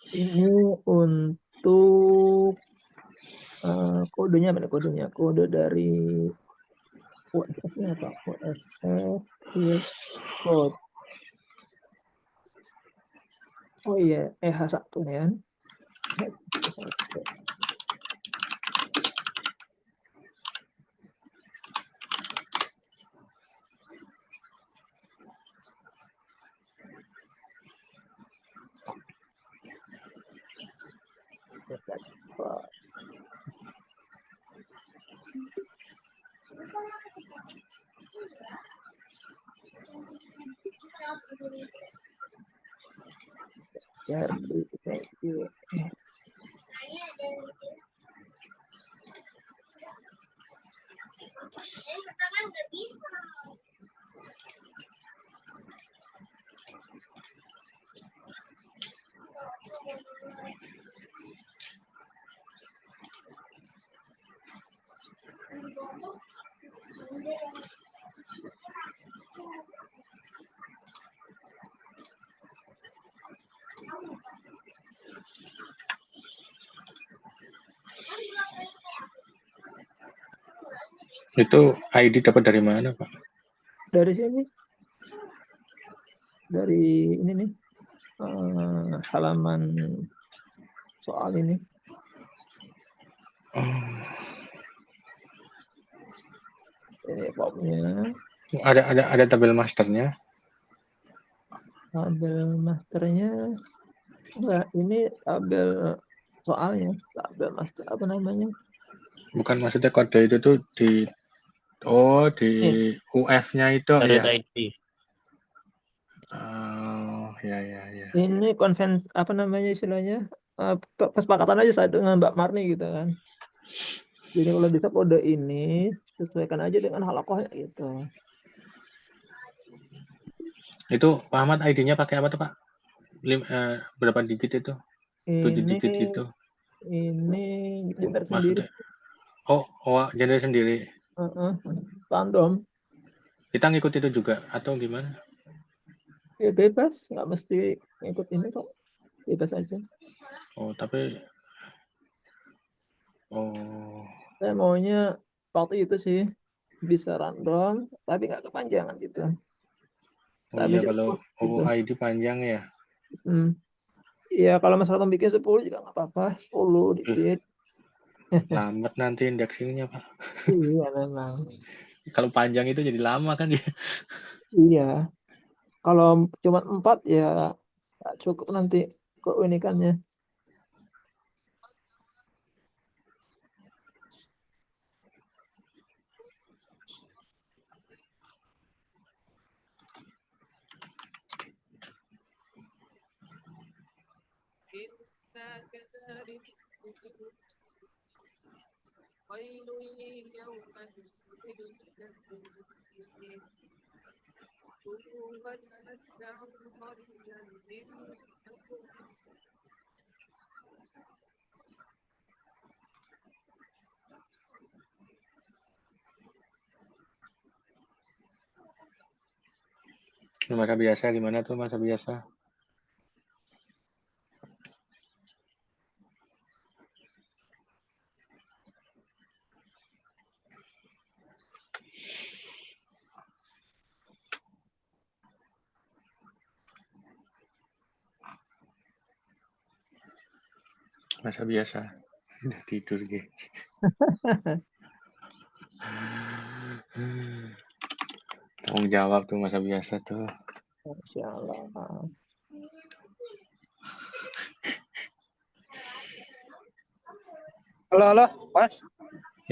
Ini untuk kodenya mana kodenya? Kode dari UFF-nya apa? UFF field code. Oh iya, EH1 ya. Itu ID dapat dari mana Pak? Dari sini. Dari ini nih. Halaman soal ini. Ini formnya. Ada tabel masternya? Tabel masternya enggak, ini tabel soalnya, tabel master apa namanya? Bukan, maksudnya kode itu tuh di UF-nya itu ya. ID. Oh, ya. Ini konvensi apa namanya istilahnya? Kesepakatan aja saya dengan Mbak Marni gitu kan. Jadi kalau bisa kode ini sesuaikan aja dengan halakohnya gitu. Itu Pak Ahmad ID-nya pakai apa tuh Pak? Berapa digit itu? 7 Ini digit gitu. ini gender sendiri. Maksudnya, gender sendiri. Random. Kita ngikut itu juga atau gimana? Ya bebas, nggak mesti ngikut ini kok. Bebas aja. Saya maunya waktu itu sih bisa random, tapi nggak kepanjangan gitu. Oh iya, kalau gitu. ID panjang ya. Iya, kalau masalah bikin 10 juga nggak apa-apa, 10 dikit. Lambat nanti indexingnya, Pak. Iya memang. Kalau panjang itu jadi lama kan ya. Iya. Kalau cuma 4 ya nggak cukup nanti keunikannya. Masa biasa gimana tuh masa biasa? Masa biasa. Udah tidur gitu. Tanggung jawab tuh masa biasa tuh. Masya Allah. Halo, Mas.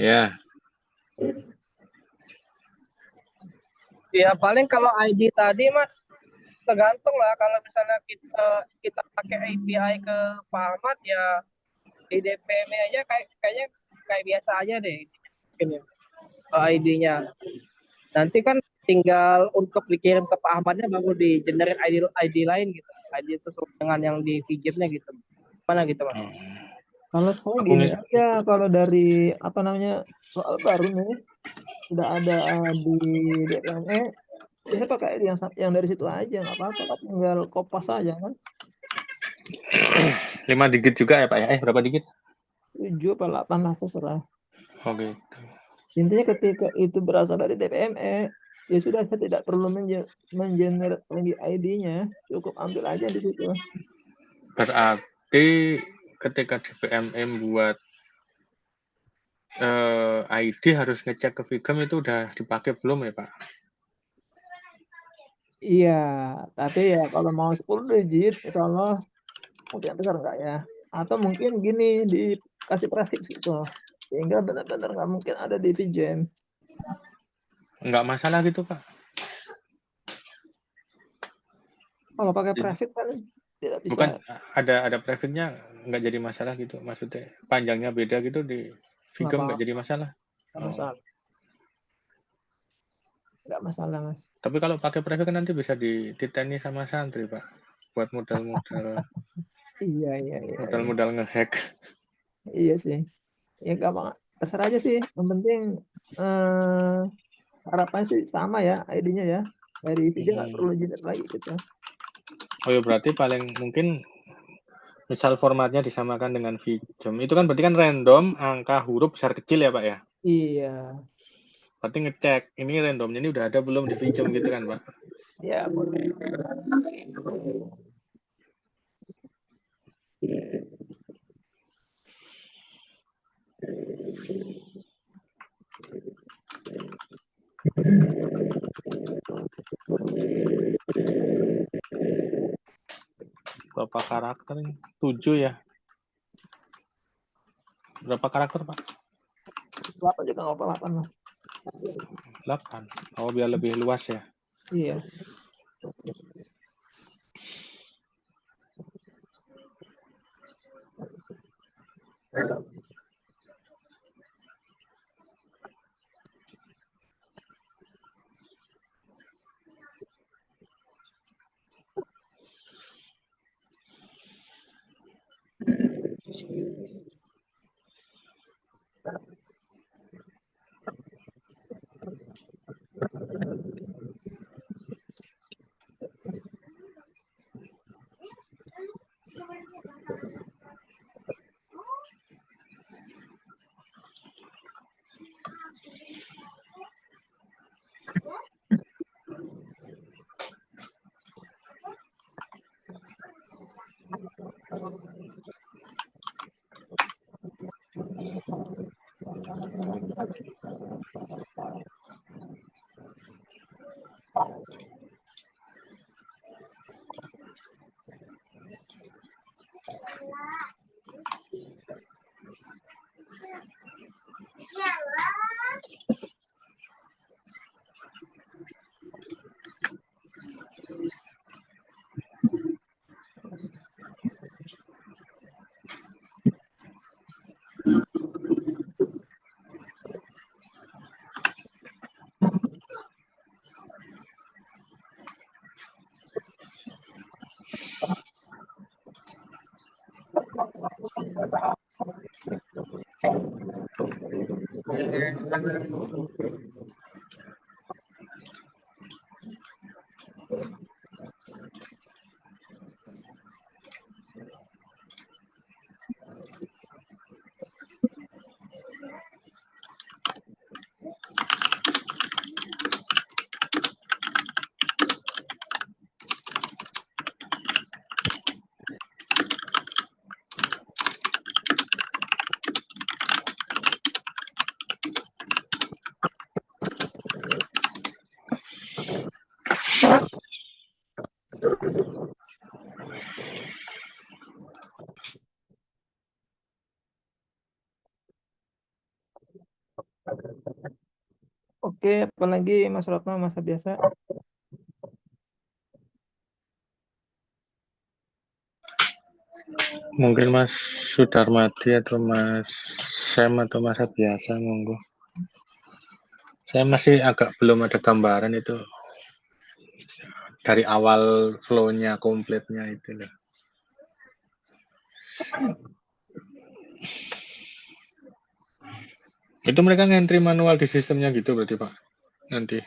Ya, Ya paling kalau ID tadi, Mas, tergantung lah. Kalau misalnya kita pakai API ke Pak Ahmad, ya di DPM aja kayaknya kayak biasa aja deh. Mungkin ya. ID-nya. Nanti kan tinggal untuk dikirim ke Pak Ahmadnya baru di generate ID lain gitu. ID itu sesuai dengan yang di VGIP-nya gitu. Mana gitu, Mas? Kalau saya aku gini aja, kalau dari apa namanya soal baru nih sudah ada di DPME, saya pakai ID yang dari situ aja nggak apa-apa, kan tinggal kopas aja kan. 5 digit juga ya Pak ya? Berapa digit? 7 apa 8 lah terserah. Oke. Intinya ketika itu berasal dari DPME, ya sudah saya tidak perlu mengenerate lagi ID-nya, cukup ambil aja di situ. Berarti ketika DPMM buat ID harus ngecek ke Vigam itu udah dipakai belum ya Pak? Iya, tapi ya kalau mau 10 digit, insya Allah mungkin besar enggak ya. Atau mungkin gini, dikasih prefix gitu. Sehingga benar-benar nggak mungkin ada di VGM. Nggak masalah gitu Pak? Kalau pakai prefix kan tidak bisa. Bukan ada prefixnya nggak jadi masalah gitu? Maksudnya panjangnya beda gitu di Nggak Vigam nggak apa-apa, jadi masalah? nggak Oh. masalah. Nggak masalah, Mas. Tapi kalau pakai prefix kan nanti bisa dititeni sama santri Pak. Buat modal-modal Iya, iya, iya. modal-modal ngehack. Iya sih. Ya gampang. Terserah aja sih. Yang penting eh, harapannya sih sama ya ID-nya ya. Dari VGM nggak perlu generate lagi gitu. Oh ya berarti paling mungkin misal formatnya disamakan dengan Vigam. Itu kan berarti kan random angka huruf besar kecil ya Pak ya? Iya. Berarti ngecek ini randomnya ini udah ada belum di Vigam gitu kan Pak? Ya, boleh. Berapa karakter? 7 ya? Berapa karakter Pak? 8 juga nggak apa-apa 8 lah. 8. Oh biar lebih luas ya? Iya. Oke, apalagi Mas Ratno, masa biasa. Mungkin Mas Sudarmadi atau Mas Sam atau Mas biasa, monggo. Saya masih agak belum ada gambaran itu dari awal flow-nya komplitnya itu loh. Itu mereka ngentri manual di sistemnya gitu berarti Pak? Nanti?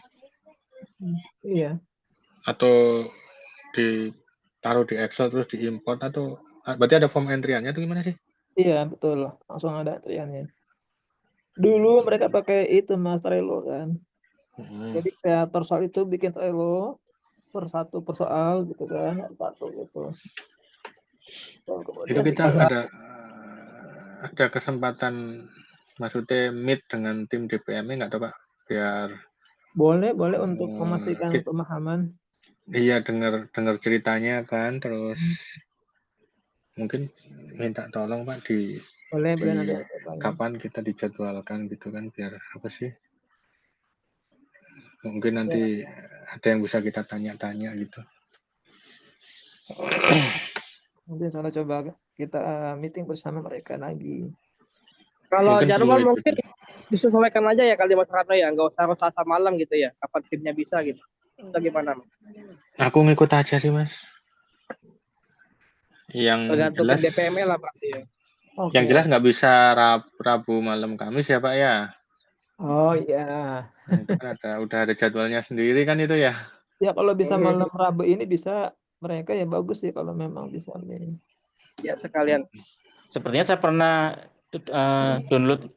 Iya. Atau ditaruh di Excel terus diimport atau berarti ada form entry-annya atau gimana sih? Iya, betul. Langsung ada antriannya. Dulu mereka pakai itu Mas, Trello kan. Jadi kreator soal itu bikin Trello per satu persoal gitu kan, satu gitu. Itu Kemudian kita ada kesempatan maksudnya meet dengan tim DPM-nya nggak tahu Pak? Biar boleh untuk memastikan pemahaman. Iya, dengar ceritanya kan, terus mungkin minta tolong Pak Boleh di nanti. kapan kita dijadwalkan gitu kan, biar apa sih? Mungkin nanti ada yang bisa kita tanya-tanya gitu. Mungkin soalnya coba kita meeting bersama mereka lagi. Kalau Mungkin jadwal perlu itu. mungkin disesuaikan aja ya kali Mas Ratno ya, nggak usah harus Selasa malam gitu ya, kapan timnya bisa gitu. Atau gimana Mas? Aku ngikut aja sih Mas. Yang Tergantung jelas, tim DPM lah berarti ya. yang jelas nggak bisa Rabu malam Kamis ya Pak ya. Oh iya. Nah, itu kan udah ada jadwalnya sendiri kan itu ya. Ya kalau bisa malam Rabu ini bisa mereka ya bagus sih kalau memang bisa nih. Ya sekalian. Sepertinya saya pernah download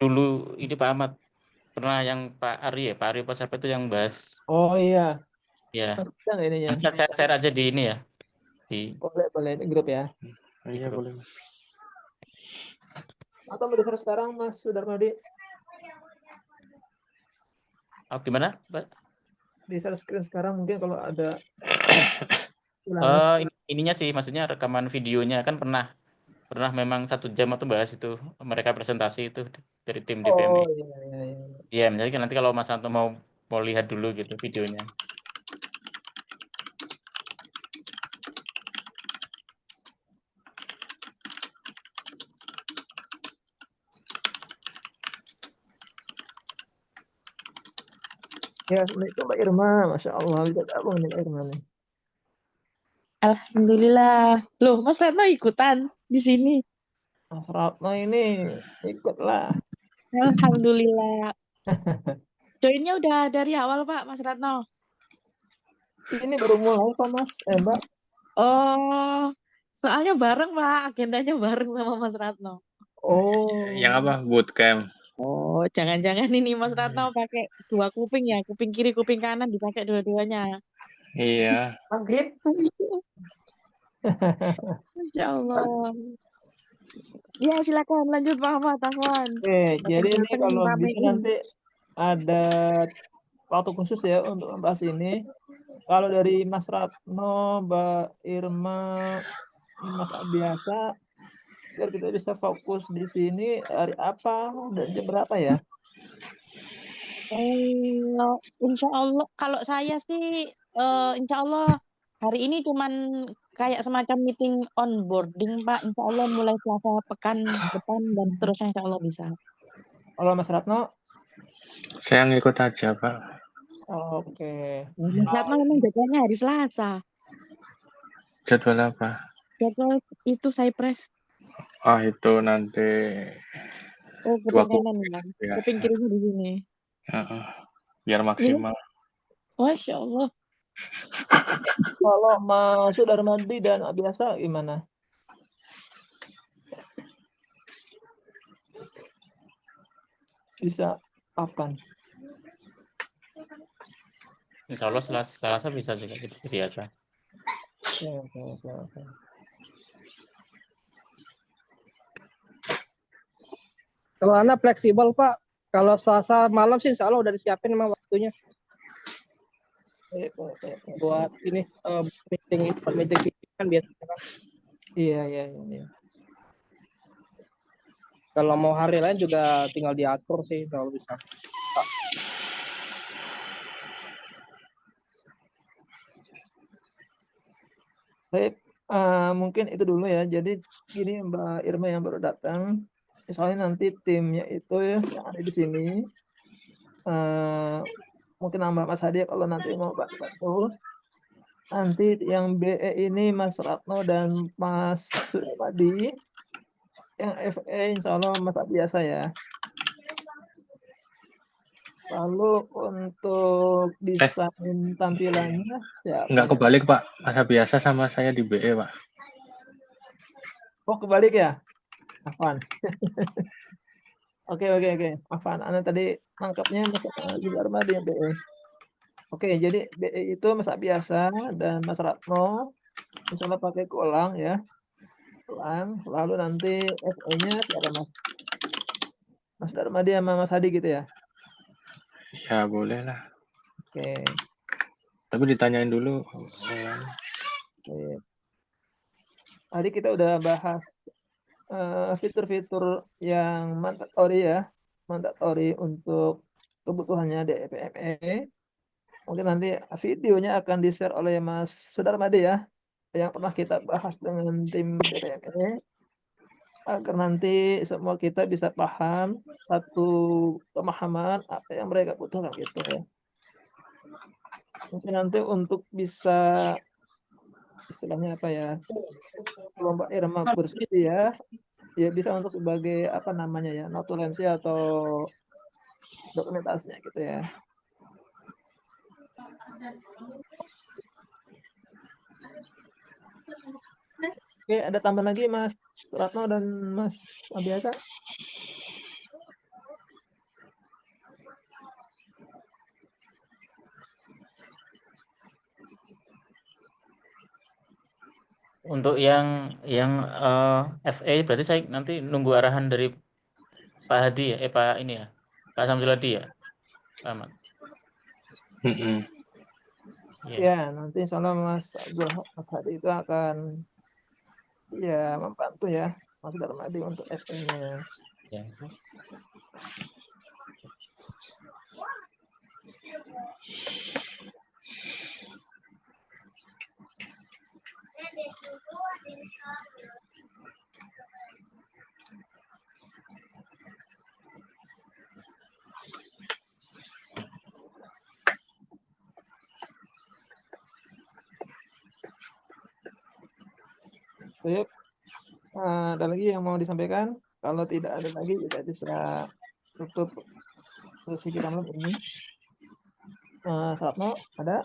dulu ini Pak Ahmad. Pernah yang Pak Ari Pak siapa itu yang bahas. Oh iya. Ya. Yang ininya. Saya share aja di ini ya. Boleh di grup ya. Iya boleh Mas. Atau mau di sekarang Mas Sudarmadi? Oh gimana Pak? Di share screen sekarang mungkin kalau ada. Ininya sih maksudnya rekaman videonya kan pernah memang 1 jam atau bahas itu mereka presentasi itu dari tim DPMI. Oh iya. Iya, misalnya nanti kalau Mas Ranto mau lihat dulu gitu videonya. Ya, Assalamualaikum Mbak Irma. Masya Allah, bisa gabung nih Mbak Irma nih. Alhamdulillah. Loh, Mas Retno ikutan di sini. Mas Ratno ini ikutlah. Alhamdulillah. Joinnya udah dari awal, Pak, Mas Retno. Ini baru mulai kok Mas, Mbak. Oh, soalnya bareng, Pak. Agendanya bareng sama Mas Retno. Oh. Yang apa? Bootcamp. Oh, jangan-jangan ini Mas Retno pakai 2 kuping ya. Kuping kiri, kuping kanan dipakai dua-duanya. Iya. Maghrib. Masya Allah. Ya silakan lanjut Pak Ahmad, Afwan. Oke, jadi ini Datang kalau bisa ramein. nanti ada waktu khusus ya untuk membahas ini. Kalau dari Mas Ratno, Mbak Irma, Mas Abiasa, biar kita bisa fokus di sini hari apa dan jam berapa ya? Insya Allah kalau saya sih insya Allah hari ini cuman kayak semacam meeting onboarding Pak. Insya Allah mulai Selasa pekan depan dan seterusnya insya Allah bisa. Kalau Mas Ratno, Saya ngikut aja, Pak. oke. Mas Ratno memang jadwalnya hari Selasa. Jadwal apa? Jadwal itu Cypress. Ah, itu nanti Oh, dua kuping kanan ya. biasa. Kuping kirinya di sini. Heeh. Biar Iya. maksimal. Masya Allah. Kalau Mas Sudarmadi dan Abiasa gimana? Bisa kapan? Insya Allah Selasa bisa juga seperti biasa. Oke. Kalau Anda fleksibel Pak, kalau Selasa malam sih insya Allah udah disiapin memang waktunya buat ini meeting kan biasanya kan. Iya. Kalau mau hari lain juga tinggal diatur sih kalau bisa. Baik, mungkin itu dulu ya. Jadi gini Mbak Irma yang baru datang, soalnya nanti timnya itu ya yang ada di sini, mungkin nambah Mas Hadi kalau nanti mau bantu. Nanti yang BE ini Mas Ratno dan Mas Sudarmadi, yang FE insya Allah Mas Abiasa ya. Lalu untuk desain tampilannya siapa Nggak ya? kebalik, Pak. Masa biasa sama saya di BE, Pak. Oh kebalik ya? Afan. Oke. Afan, Anda tadi nangkapnya Mas Sudarmadi yang BE. Oke, jadi BE itu Mas Abiasa dan Mas Ratno, insya Allah pakai kolang ya. Kolang, lalu nanti FE-nya siapa Mas? Mas Darmadi sama Mas Hadi gitu ya? Ya, boleh lah. Oke. Tapi ditanyain dulu. Baik. Tadi kita udah bahas fitur-fitur yang mandatori untuk kebutuhannya DPME. Mungkin nanti videonya akan di-share oleh Mas Sudarmadi ya, yang pernah kita bahas dengan tim DPME, agar nanti semua kita bisa paham satu pemahaman apa yang mereka butuhkan gitu ya. Mungkin nanti untuk bisa istilahnya apa ya, kalau Mbak Irma bersedia ya bisa untuk sebagai apa namanya ya, notulensi atau dokumentasinya gitu ya. Oke, ada tambahan lagi Mas Ratno dan Mas Abiasa? Untuk yang FA berarti saya nanti nunggu arahan dari Pak Hadi ya, Pak ini ya, Pak Samsul Hadi ya, Pak Ahmad. Ya, nanti insya Allah Mas Hadi itu akan ya membantu ya Mas Darmadi untuk FE-nya. Ya. Baik, ada lagi yang mau disampaikan? Kalau tidak ada lagi kita bisa tutup sesi kita malam ini. Satno, ada?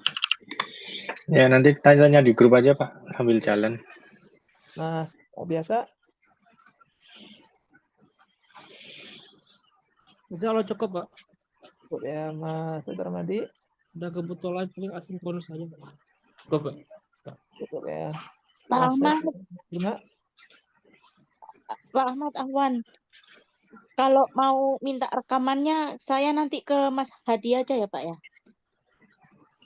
Ya, nanti tanya di grup aja, Pak, sambil jalan. Nah, biasa. Insya Allah cukup Pak. Cukup ya Mas Sudarmadi. Udah kebetulan paling asinkronus aja. Cukup ya. Pak Mas Ahmad, Gimana? Pak Ahmad Ahwan, kalau mau minta rekamannya, saya nanti ke Mas Hadi aja ya, Pak ya?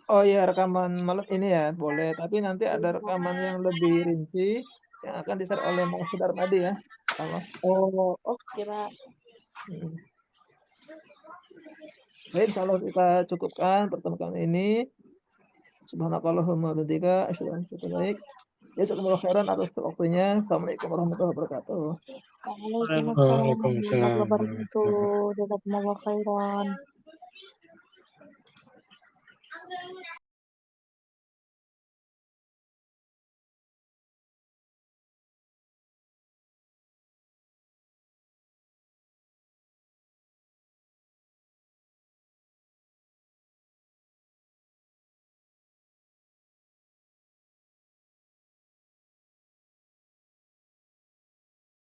Oh iya, rekaman malam ini ya, boleh. Tapi nanti ada rekaman yang lebih rinci yang akan di-share oleh Mas Darmadi ya. Allah. Oh, oke, Pak. Baik, insyaallah kita cukupkan pertemuan ini. Subhanakallahumma wa bihamdika asyhadu an la ilaha illa anta baik. Jazakumullah khairan atas waktunya. Assalamualaikum warahmatullahi wabarakatuh. Waalaikumsalam warahmatullahi Waalaikumsalam. wabarakatuh. Jazakumullah khairan.